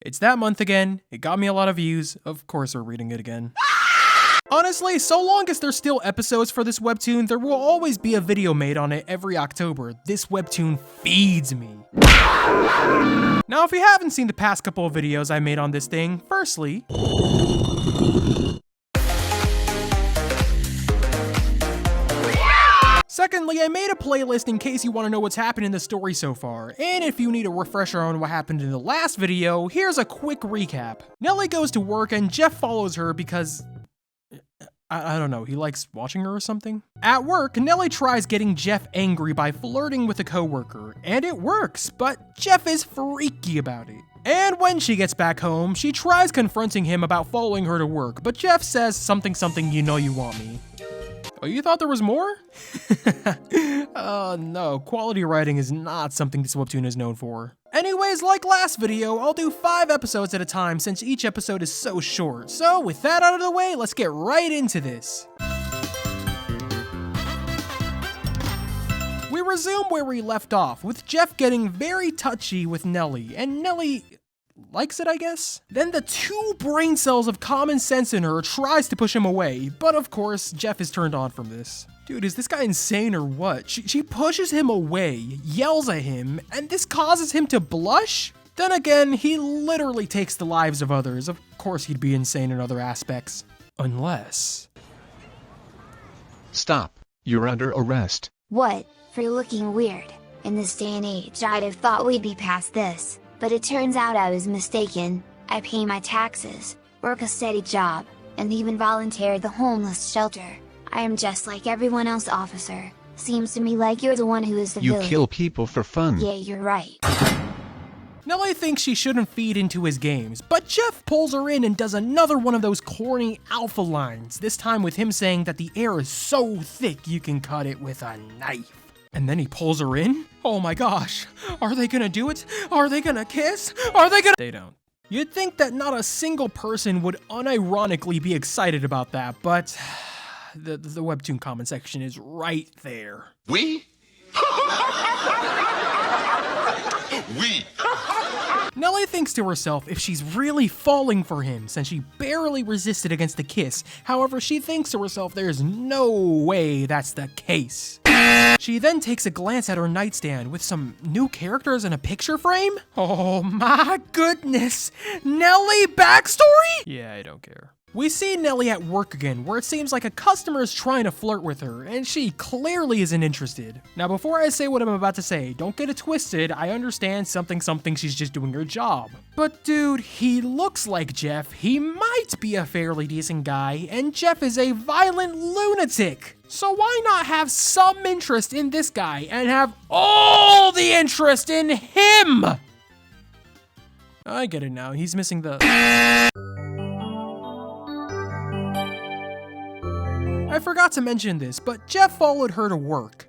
It's that month again, it got me a lot of views, of course we're reading it again. Honestly, so long as there's still episodes for this webtoon, there will always be a video made on it every October. This webtoon feeds me. Now, if you haven't seen the past couple of videos I made on this thing, firstly, secondly, I made a playlist in case you want to know what's happened in the story so far, and if you need a refresher on what happened in the last video, here's a quick recap. Nellie goes to work and Jeff follows her because I don't know, he likes watching her or something? At work, Nellie tries getting Jeff angry by flirting with a coworker, and it works, but Jeff is freaky about it. And when she gets back home, she tries confronting him about following her to work, but Jeff says something you know you want me. Oh, you thought there was more? Oh no, quality writing is not something this webtoon is known for. Anyways, like last video, I'll do 5 episodes at a time since each episode is so short. So with that out of the way, let's get right into this. We resume where we left off, with Jeff getting very touchy with Nellie, and Nellie likes it, I guess? Then the 2 brain cells of common sense in her tries to push him away, but of course, Jeff is turned on from this. Dude, is this guy insane or what? She pushes him away, yells at him, and this causes him to blush? Then again, he literally takes the lives of others. Of course he'd be insane in other aspects. Unless... Stop. You're under arrest. What? For looking weird. In this day and age, I'd have thought we'd be past this. But it turns out I was mistaken. I pay my taxes, work a steady job, and even volunteer at the homeless shelter. I am just like everyone else, officer. Seems to me like you're the one who is the villain. You kill people for fun. Yeah, you're right. Nellie thinks she shouldn't feed into his games, but Jeff pulls her in and does another one of those corny alpha lines, this time with him saying that the air is so thick you can cut it with a knife. And then he pulls her in? Oh my gosh, are they gonna do it? Are they gonna kiss? Are they gonna— They don't. You'd think that not a single person would unironically be excited about that, but the webtoon comment section is right there. We? We? Nellie thinks to herself if she's really falling for him since she barely resisted against the kiss. However, she thinks to herself there's no way that's the case. She then takes a glance at her nightstand with some new characters in a picture frame. Oh my goodness! Nellie backstory? Yeah, I don't care. We see Nellie at work again, where it seems like a customer is trying to flirt with her, and she clearly isn't interested. Now, before I say what I'm about to say, don't get it twisted, I understand something she's just doing her job. But dude, he looks like Jeff, he might be a fairly decent guy, and Jeff is a violent lunatic. So why not have some interest in this guy, and have all the interest in him? I get it now, he's missing the... I forgot to mention this, but Jeff followed her to work.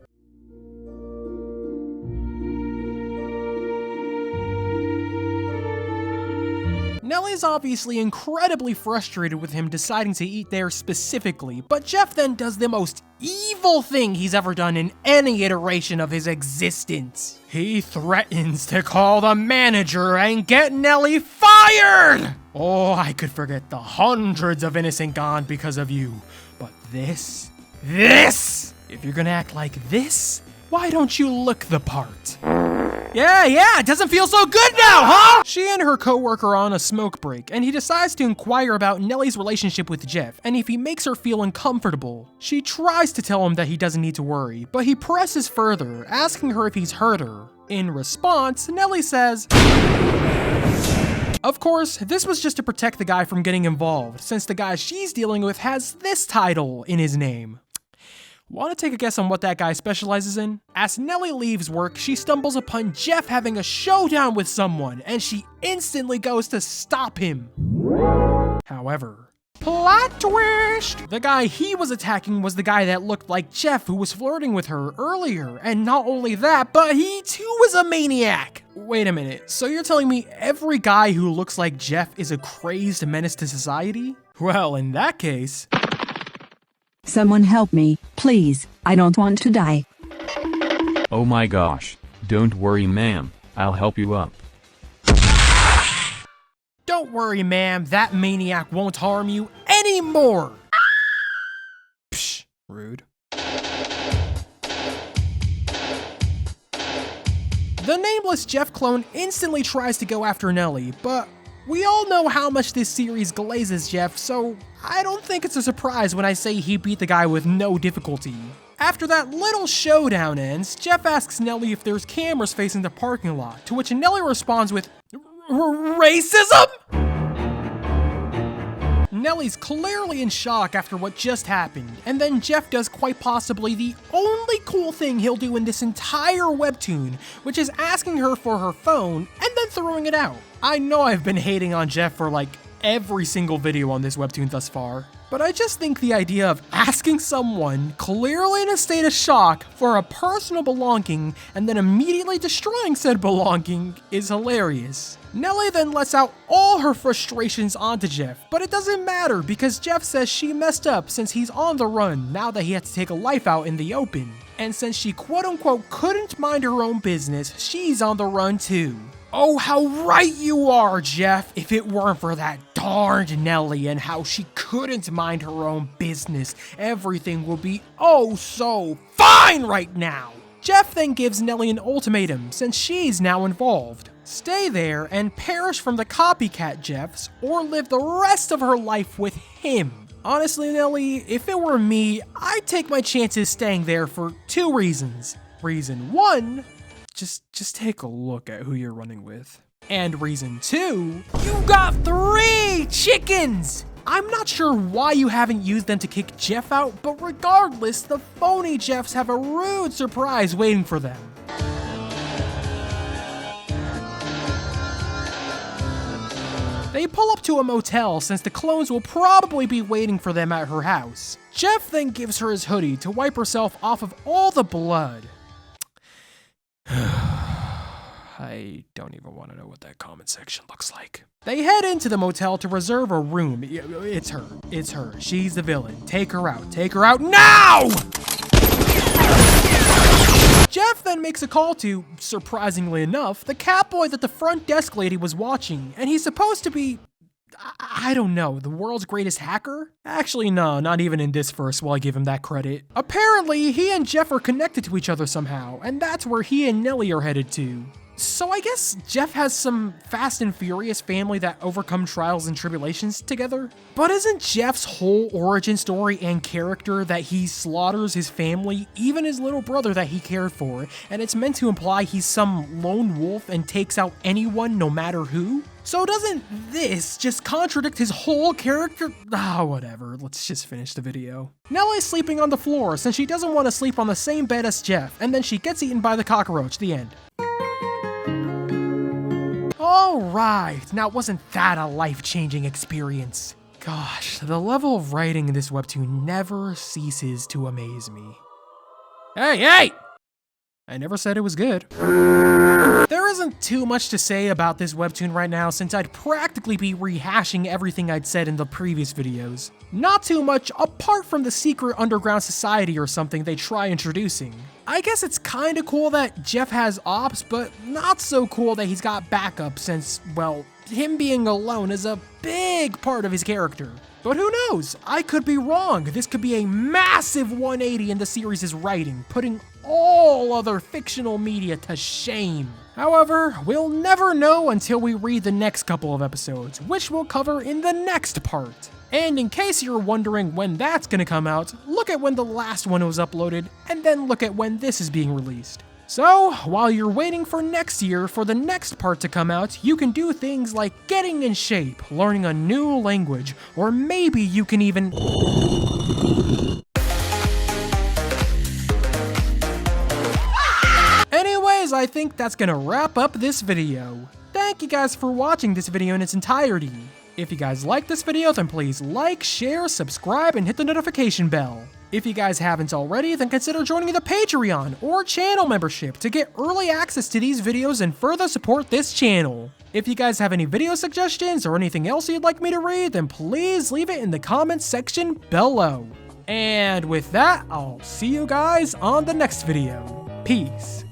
Nellie's obviously incredibly frustrated with him deciding to eat there specifically, but Jeff then does the most evil thing he's ever done in any iteration of his existence. He threatens to call the manager and get Nellie fired! Oh, I could forget the hundreds of innocent gone because of you. But this, if you're gonna act like this, why don't you look the part? Yeah, it doesn't feel so good now, huh? She and her coworker are on a smoke break, and he decides to inquire about Nellie's relationship with Jeff, and if he makes her feel uncomfortable. She tries to tell him that he doesn't need to worry, but he presses further, asking her if he's hurt her. In response, Nellie says, of course, this was just to protect the guy from getting involved, since the guy she's dealing with has this title in his name. Want to take a guess on what that guy specializes in? As Nellie leaves work, she stumbles upon Jeff having a showdown with someone, and she instantly goes to stop him. However, plot twist! The guy he was attacking was the guy that looked like Jeff who was flirting with her earlier, and not only that, but he too is a maniac! Wait a minute, so you're telling me every guy who looks like Jeff is a crazed menace to society? Well, in that case... Someone help me, please, I don't want to die. Oh my gosh, don't worry ma'am, I'll help you up. Don't worry, ma'am, that maniac won't harm you anymore. Psh, rude. The nameless Jeff clone instantly tries to go after Nellie, but we all know how much this series glazes Jeff, so I don't think it's a surprise when I say he beat the guy with no difficulty. After that little showdown ends, Jeff asks Nellie if there's cameras facing the parking lot, to which Nellie responds with, racism? Nellie's clearly in shock after what just happened, and then Jeff does quite possibly the only cool thing he'll do in this entire webtoon, which is asking her for her phone and then throwing it out. I know I've been hating on Jeff for like every single video on this webtoon thus far, but I just think the idea of asking someone clearly in a state of shock for a personal belonging and then immediately destroying said belonging is hilarious. Nellie then lets out all her frustrations onto Jeff, but it doesn't matter because Jeff says she messed up since he's on the run now that he had to take a life out in the open. And since she quote-unquote couldn't mind her own business, she's on the run too. Oh, how right you are, Jeff, if it weren't for that darned Nellie and how she couldn't mind her own business, everything would be oh so fine right now. Jeff then gives Nellie an ultimatum since she's now involved. Stay there and perish from the copycat Jeffs or live the rest of her life with him. Honestly, Nellie, if it were me, I'd take my chances staying there for two reasons. Reason one, just take a look at who you're running with. And reason two, you got 3 chickens! I'm not sure why you haven't used them to kick Jeff out, but regardless, the phony Jeffs have a rude surprise waiting for them. They pull up to a motel since the clones will probably be waiting for them at her house. Jeff then gives her his hoodie to wipe herself off of all the blood. I don't even want to know what that comment section looks like. They head into the motel to reserve a room. It's her. She's the villain. Take her out now! Jeff then makes a call to, surprisingly enough, the catboy that the front desk lady was watching, and he's supposed to be, I don't know, the world's greatest hacker? Actually, no, not even in this verse will I give him that credit. Apparently, he and Jeff are connected to each other somehow, and that's where he and Nellie are headed to. So I guess Jeff has some Fast and Furious family that overcome trials and tribulations together? But isn't Jeff's whole origin story and character that he slaughters his family, even his little brother that he cared for, and it's meant to imply he's some lone wolf and takes out anyone no matter who? So doesn't this just contradict his whole character? Whatever, let's just finish the video. Nellie's sleeping on the floor since she doesn't want to sleep on the same bed as Jeff, and then she gets eaten by the cockroach, the end. Alright, now wasn't that a life-changing experience? Gosh, the level of writing in this webtoon never ceases to amaze me. Hey! I never said it was good. There isn't too much to say about this webtoon right now since I'd practically be rehashing everything I'd said in the previous videos. Not too much apart from the secret underground society or something they try introducing. I guess it's kinda cool that Jeff has ops, but not so cool that he's got backup since, well, him being alone is a big part of his character. But who knows? I could be wrong. This could be a massive 180 in the series' writing, putting all other fictional media to shame. However, we'll never know until we read the next couple of episodes, which we'll cover in the next part. And in case you're wondering when that's gonna come out, look at when the last one was uploaded, and then look at when this is being released. So, while you're waiting for next year for the next part to come out, you can do things like getting in shape, learning a new language, or maybe you can even... Anyways, I think that's gonna wrap up this video. Thank you guys for watching this video in its entirety. If you guys like this video, then please like, share, subscribe, and hit the notification bell. If you guys haven't already, then consider joining the Patreon or channel membership to get early access to these videos and further support this channel. If you guys have any video suggestions or anything else you'd like me to read, then please leave it in the comments section below. And with that, I'll see you guys on the next video. Peace.